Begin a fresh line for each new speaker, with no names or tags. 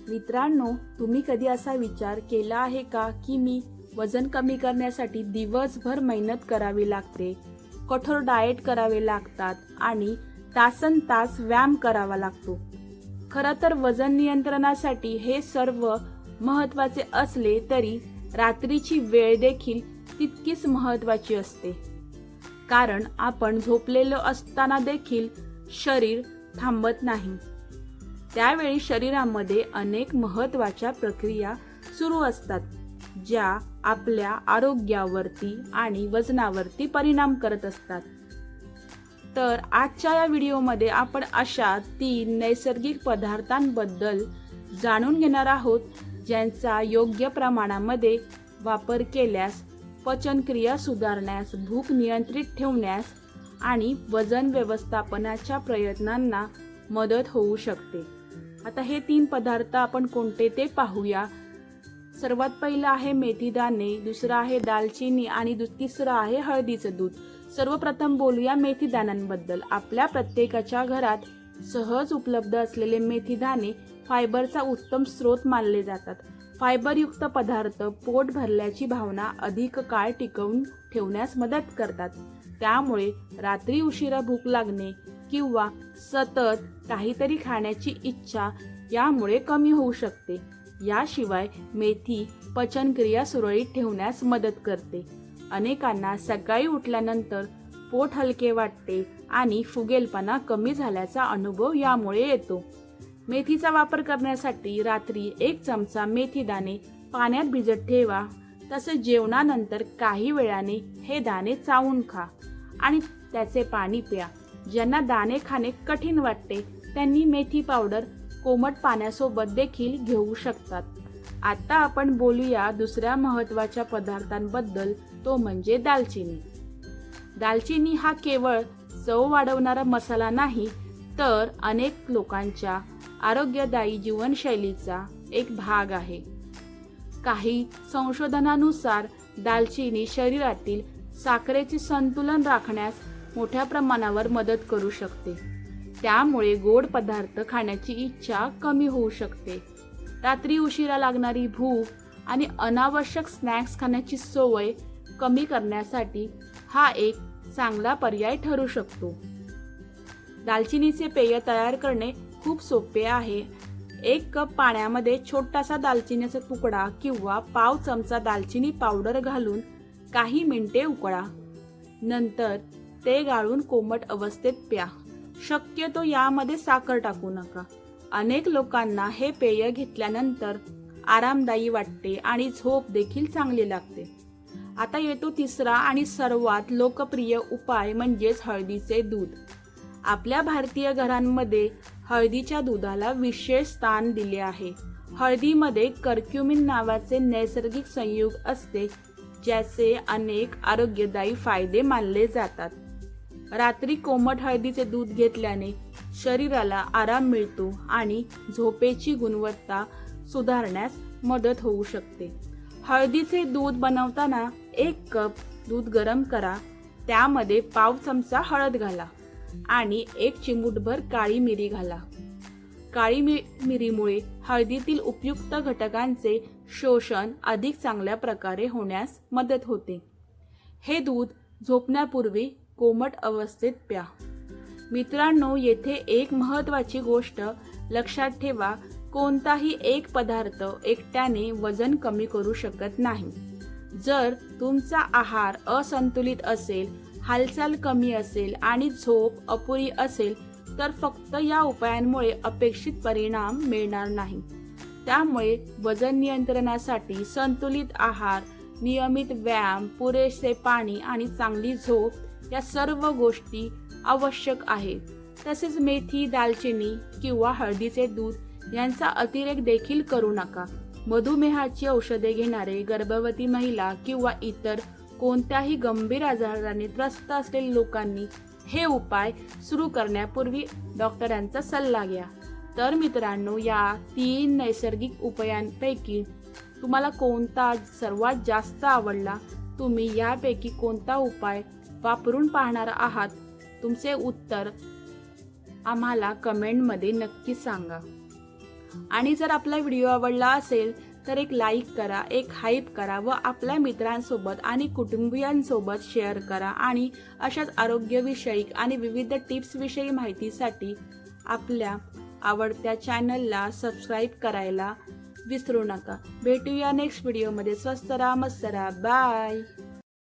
मित्रांनो, तुम्ही कधी असा विचार केला आहे का की मी वजन कमी करण्यासाठी दिवसभर मेहनत करावी लागते, कठोर डाएट करावे लागतात आणि तासनतास व्यायाम करावा लागतो. खरं तर वजन नियंत्रणासाठी हे सर्व महत्त्वाचे असले तरी रात्रीची वेळ देखील तितकीच महत्त्वाची असते. कारण आपण झोपलेलो असताना देखील शरीर थांबत नाही. त्यावेळी शरीरामध्ये अनेक महत्त्वाच्या प्रक्रिया सुरू असतात, ज्या आपल्या आरोग्यावरती आणि वजनावरती परिणाम करत असतात. तर आजच्या या व्हिडिओमध्ये आपण अशा 3 नैसर्गिक पदार्थांबद्दल जाणून घेणार आहोत, ज्यांचा योग्य प्रमाणामध्ये वापर केल्यास पचनक्रिया सुधारण्यास, भूक नियंत्रित ठेवण्यास आणि वजन व्यवस्थापनाच्या प्रयत्नांना मदत होऊ शकते. आता हे 3 पदार्थ आपण कोणते ते पाहूया. सर्वात पहिला आहे मेथी दाणे, दुसरा आहे दालचिनी आणि तिसरं आहे हळदीचं दूध. सर्वप्रथम बोलूया मेथी दाण्यांबद्दल. आपल्या प्रत्येकाच्या घरात सहज उपलब्ध असलेले मेथी दाणे फायबरचा उत्तम स्रोत मानले जातात. फायबरयुक्त पदार्थ पोट भरल्याची भावना अधिक काळ टिकवून ठेवण्यास मदत करतात. त्यामुळे रात्री उशिरा भूक लागणे किंवा सतत काहीतरी खाण्याची इच्छा यामुळे कमी होऊ शकते. याशिवाय मेथी पचनक्रिया सुरळीत ठेवण्यास मदत करते. अनेकांना सकाळी उठल्यानंतर पोट हलके वाटते आणि फुगेलपणा कमी झाल्याचा अनुभव यामुळे येतो. मेथीचा वापर करण्यासाठी रात्री 1 चमचा मेथी दाणे पाण्यात भिजत ठेवा. तसेच जेवणानंतर काही वेळाने हे दाणे चावून खा आणि त्याचे पाणी प्या. ज्यांना दाणे खाणे कठीण वाटते त्यांनी मेथी पावडर कोमट पाण्यासोबत देखील घेऊ शकतात. आता आपण बोलूया दुसऱ्या महत्त्वाच्या पदार्थांबद्दल, तो म्हणजे दालचिनी. दालचिनी हा केवळ चव वाढवणारा मसाला नाही, तर अनेक लोकांच्या आरोग्यदायी जीवनशैलीचा एक भाग आहे. काही संशोधनानुसार दालचिनी शरीरातील साखरेचे संतुलन राखण्यास मोठ्या प्रमाणावर मदत करू शकते. त्यामुळे गोड पदार्थ खाण्याची इच्छा कमी होऊ शकते. रात्री उशिरा लागणारी भूक आणि अनावश्यक स्नॅक्स खाण्याची सवय कमी करण्यासाठी हा एक चांगला पर्याय ठरू शकतो. दालचिनीचे पेय तयार करणे खूप सोपे आहे. 1 कप पाण्यामध्ये छोटासा दालचिनीचा तुकडा किंवा पाव चमचा दालचिनी पावडर घालून काही मिनिटे उकळा. नंतर ते गाळून कोमट अवस्थेत प्या. शक्यतो यामध्ये साखर टाकू नका. अनेक लोकांना हे पेय घेतल्यानंतर आरामदायी वाटते आणि झोप देखील चांगली लागते. आता येतो तिसरा आणि सर्वात लोकप्रिय उपाय म्हणजेच हळदीचे दूध. आपल्या भारतीय घरांमध्ये हळदीच्या दुधाला विशेष स्थान दिले आहे. हळदीमध्ये कर्क्युमिन नावाचे नैसर्गिक संयुग असते, ज्याचे अनेक आरोग्यदायी फायदे मानले जातात. रात्री कोमट हळदीचे दूध घेतल्याने शरीराला आराम मिळतो आणि झोपेची गुणवत्ता सुधारण्यास मदत होऊ शकते. हळदीचे दूध बनवताना 1 कप दूध गरम करा. त्यामध्ये पाव चमचा हळद घाला आणि 1 चिमूटभर काळी मिरी घाला. काळी मिरीमुळे हळदीतील उपयुक्त घटकांचे शोषण अधिक चांगल्या प्रकारे होण्यास मदत होते. हे दूध झोपण्यापूर्वी कोमट अवस्थेत प्या. मित्रांनो, येथे एक महत्त्वाची गोष्ट लक्षात ठेवा, कोणताही एक पदार्थ एकट्याने वजन कमी करू शकत नाही. जर तुमचा आहार असंतुलित असेल, हालचाल कमी असेल आणि झोप अपुरी असेल तर फक्त या उपायांमुळे अपेक्षित परिणाम मिळणार नाही. त्यामुळे वजन नियंत्रणासाठी संतुलित आहार, नियमित व्यायाम, पुरेसे पाणी आणि चांगली झोप या सर्व गोष्टी आवश्यक आहेत. तसेच मेथी, दालचिनी किंवा हळदीचे दूध यांचा अतिरेक देखील करू नका. मधुमेहाची औषधे घेणारे, गर्भवती महिला किंवा इतर कोणत्याही गंभीर आजाराने त्रस्त असलेल्या लोकांनी हे उपाय सुरू करण्यापूर्वी डॉक्टरांचा सल्ला घ्या. तर मित्रांनो, या 3 नैसर्गिक उपायांपैकी तुम्हाला कोणता सर्वात जास्त आवडला? तुम्ही यापैकी कोणता उपाय वापरून पाहणार आहात? तुमचे उत्तर आम्हाला कमेंटमध्ये नक्की सांगा. आणि जर आपला व्हिडिओ आवडला असेल तर एक लाईक करा, एक हाईप करा व आपल्या मित्रांसोबत आणि कुटुंबियांसोबत शेअर करा. आणि अशाच आरोग्यविषयक आणि विविध टिप्सविषयी माहितीसाठी आपल्या आवडत्या चॅनलला सबस्क्राईब करायला विसरू नका. भेटूया नेक्स्ट व्हिडिओमध्ये. स्वस्त राहा, मस्त राहा. बाय.